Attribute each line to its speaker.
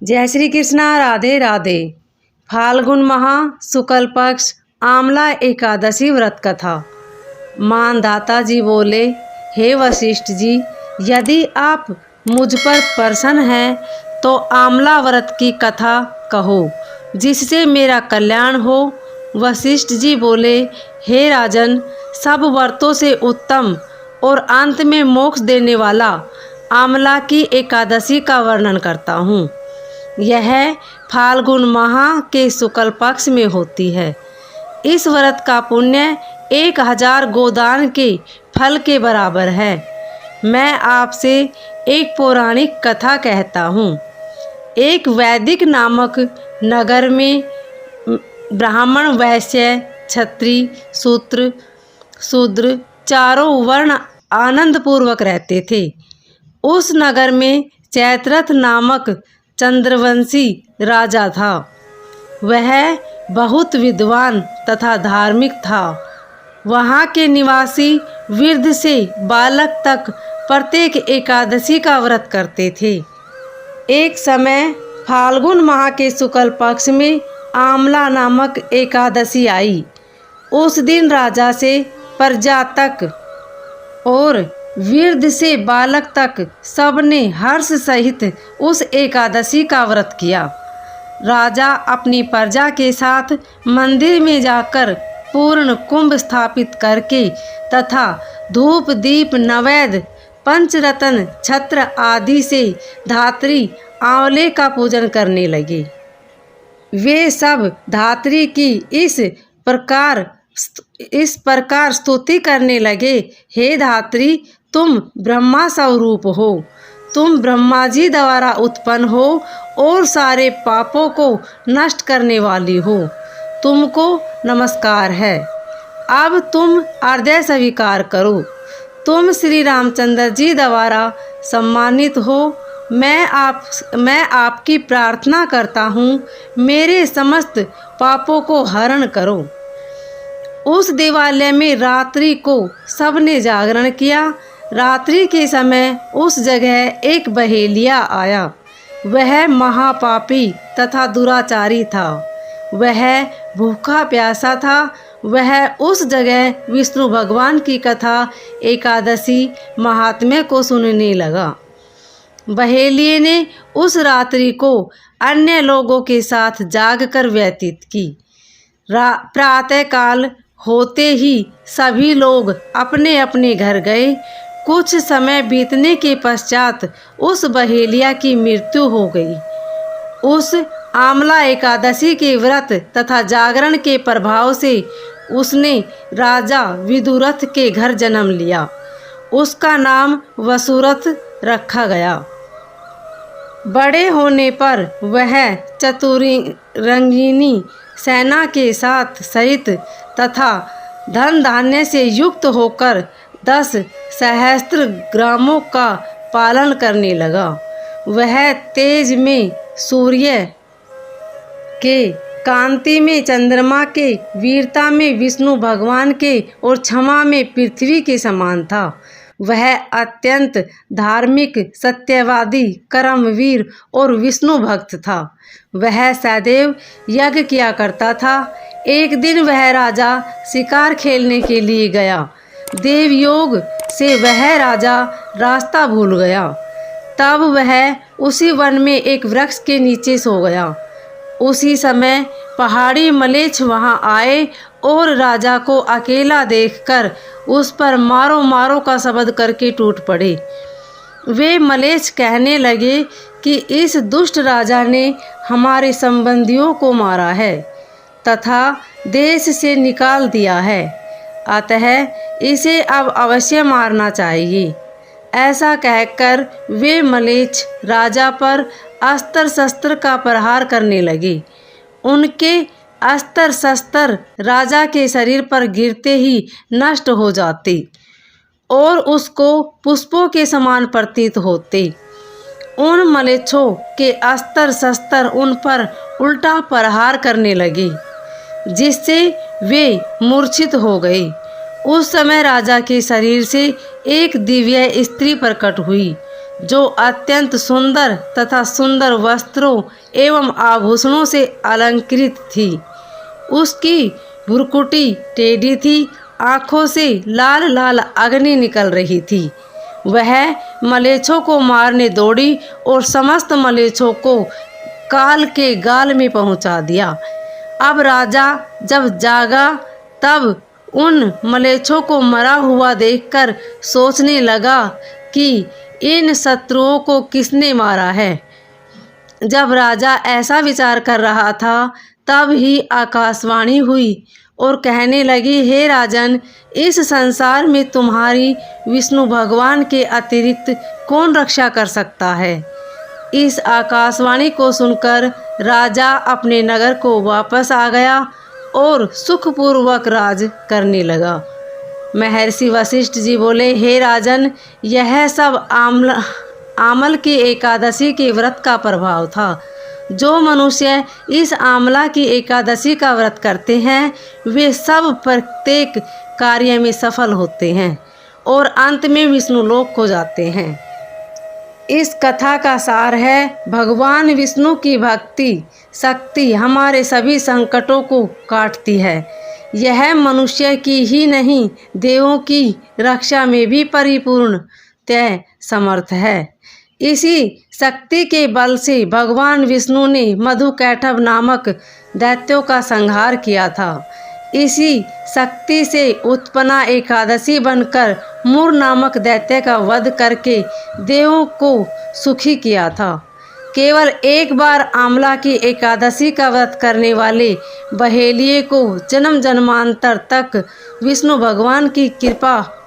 Speaker 1: जय श्री कृष्णा। राधे राधे। फाल्गुन माह शुक्ल पक्ष आमला एकादशी व्रत कथा। मानदाता जी बोले, हे वशिष्ठ जी, यदि आप मुझ पर प्रसन्न हैं तो आमला व्रत की कथा कहो जिससे मेरा कल्याण हो। वशिष्ठ जी बोले, हे राजन, सब व्रतों से उत्तम और अंत में मोक्ष देने वाला आमला की एकादशी का वर्णन करता हूँ। यह फाल्गुन माह के शुक्ल पक्ष में होती है। इस व्रत का पुण्य 1000 गोदान के फल के बराबर है। मैं आपसे एक पौराणिक कथा कहता हूँ। एक वैदिक नामक नगर में ब्राह्मण, वैश्य, क्षत्रिय, शूद्र चारों वर्ण आनंदपूर्वक रहते थे। उस नगर में चैत्रथ नामक चंद्रवंशी राजा था। वह बहुत विद्वान तथा धार्मिक था। वहाँ के निवासी वृद्ध से बालक तक प्रत्येक एकादशी का व्रत करते थे। एक समय फाल्गुन माह के शुक्ल पक्ष में आमला नामक एकादशी आई। उस दिन राजा से प्रजा तक और वृद्ध से बालक तक सबने हर्ष सहित उस एकादशी का व्रत किया। राजा अपनी प्रजा के साथ मंदिर में जाकर पूर्ण कुंभ स्थापित करके तथा धूप दीप नैवेद्य पंचरत्न छत्र आदि से धात्री आंवले का पूजन करने लगे। वे सब धात्री की इस प्रकार स्तुति करने लगे, हे धात्री, तुम ब्रह्मा स्वरूप हो, तुम ब्रह्मा जी द्वारा उत्पन्न हो और सारे पापों को नष्ट करने वाली हो, तुमको नमस्कार है। अब तुम अर्घ्य स्वीकार करो। तुम श्री रामचंद्र जी द्वारा सम्मानित हो। मैं आपकी प्रार्थना करता हूँ, मेरे समस्त पापों को हरण करो। उस देवालय में रात्रि को सबने जागरण किया। रात्रि के समय उस जगह एक बहेलिया आया। वह महापापी तथा दुराचारी था। वह भूखा प्यासा था। वह उस जगह विष्णु भगवान की कथा एकादशी महात्म्य को सुनने लगा। बहेलिये ने उस रात्रि को अन्य लोगों के साथ जागकर व्यतीत की। प्रातःकाल होते ही सभी लोग अपने अपने घर गए। कुछ समय बीतने के पश्चात उस बहेलिया की मृत्यु हो गई। उस आमला एकादशी के व्रत तथा जागरण के प्रभाव से उसने राजा विदुरथ के घर जन्म लिया। उसका नाम वसुरथ रखा गया। बड़े होने पर वह चतुरंगिनी सेना के साथ सहित तथा धन धान्य से युक्त होकर 10 सहस्त्र ग्रामों का पालन करने लगा। वह तेज में सूर्य के, कांति में चंद्रमा के, वीरता में विष्णु भगवान के और क्षमा में पृथ्वी के समान था। वह अत्यंत धार्मिक, सत्यवादी, कर्मवीर और विष्णु भक्त था। वह सदैव यज्ञ किया करता था। एक दिन वह राजा शिकार खेलने के लिए गया। देवयोग से वह राजा रास्ता भूल गया। तब वह उसी वन में एक वृक्ष के नीचे सो गया। उसी समय पहाड़ी मलेच्छ वहां आए और राजा को अकेला देखकर उस पर मारो मारो का शब्द करके टूट पड़े। वे मलेच्छ कहने लगे कि इस दुष्ट राजा ने हमारे संबंधियों को मारा है तथा देश से निकाल दिया है, अतः इसे अब अवश्य मारना चाहिए। ऐसा कहकर वे मलेच्छ राजा पर अस्त्र शस्त्र का प्रहार करने लगे। उनके अस्त्र शस्त्र राजा के शरीर पर गिरते ही नष्ट हो जाते और उसको पुष्पों के समान प्रतीत होते। उन मलेच्छों के अस्त्र शस्त्र उन पर उल्टा प्रहार करने लगे, जिससे वे मूर्छित हो गए। उस समय राजा के शरीर से एक दिव्य स्त्री प्रकट हुई जो अत्यंत सुंदर तथा सुंदर वस्त्रों एवं आभूषणों से अलंकृत थी। उसकी भुरकुटी टेढ़ी थी, आँखों से लाल लाल अग्नि निकल रही थी। वह मलेच्छों को मारने दौड़ी और समस्त मलेच्छों को काल के गाल में पहुंचा दिया। अब राजा जब जागा तब उन मलेच्छों को मरा हुआ देखकर सोचने लगा कि इन शत्रुओं को किसने मारा है। जब राजा ऐसा विचार कर रहा था तब ही आकाशवाणी हुई और कहने लगी, हे राजन, इस संसार में तुम्हारी विष्णु भगवान के अतिरिक्त कौन रक्षा कर सकता है। इस आकाशवाणी को सुनकर राजा अपने नगर को वापस आ गया और सुखपूर्वक राज करने लगा। महर्षि वशिष्ठ जी बोले, हे राजन, यह सब आमल की एकादशी के व्रत का प्रभाव था। जो मनुष्य इस आमला की एकादशी का व्रत करते हैं वे सब प्रत्येक कार्य में सफल होते हैं और अंत में विष्णु लोक को जाते हैं। इस कथा का सार है, भगवान विष्णु की भक्ति शक्ति हमारे सभी संकटों को काटती है। यह मनुष्य की ही नहीं, देवों की रक्षा में भी परिपूर्ण तय समर्थ है। इसी शक्ति के बल से भगवान विष्णु ने मधुकैटभ नामक दैत्यों का संहार किया था। इसी शक्ति से उत्पन्ना एकादशी बनकर मूर नामक दैत्य का वध करके देवों को सुखी किया था। केवल एक बार आमला की एकादशी का व्रत करने वाले बहेलिये को जन्म जन्मांतर तक विष्णु भगवान की कृपा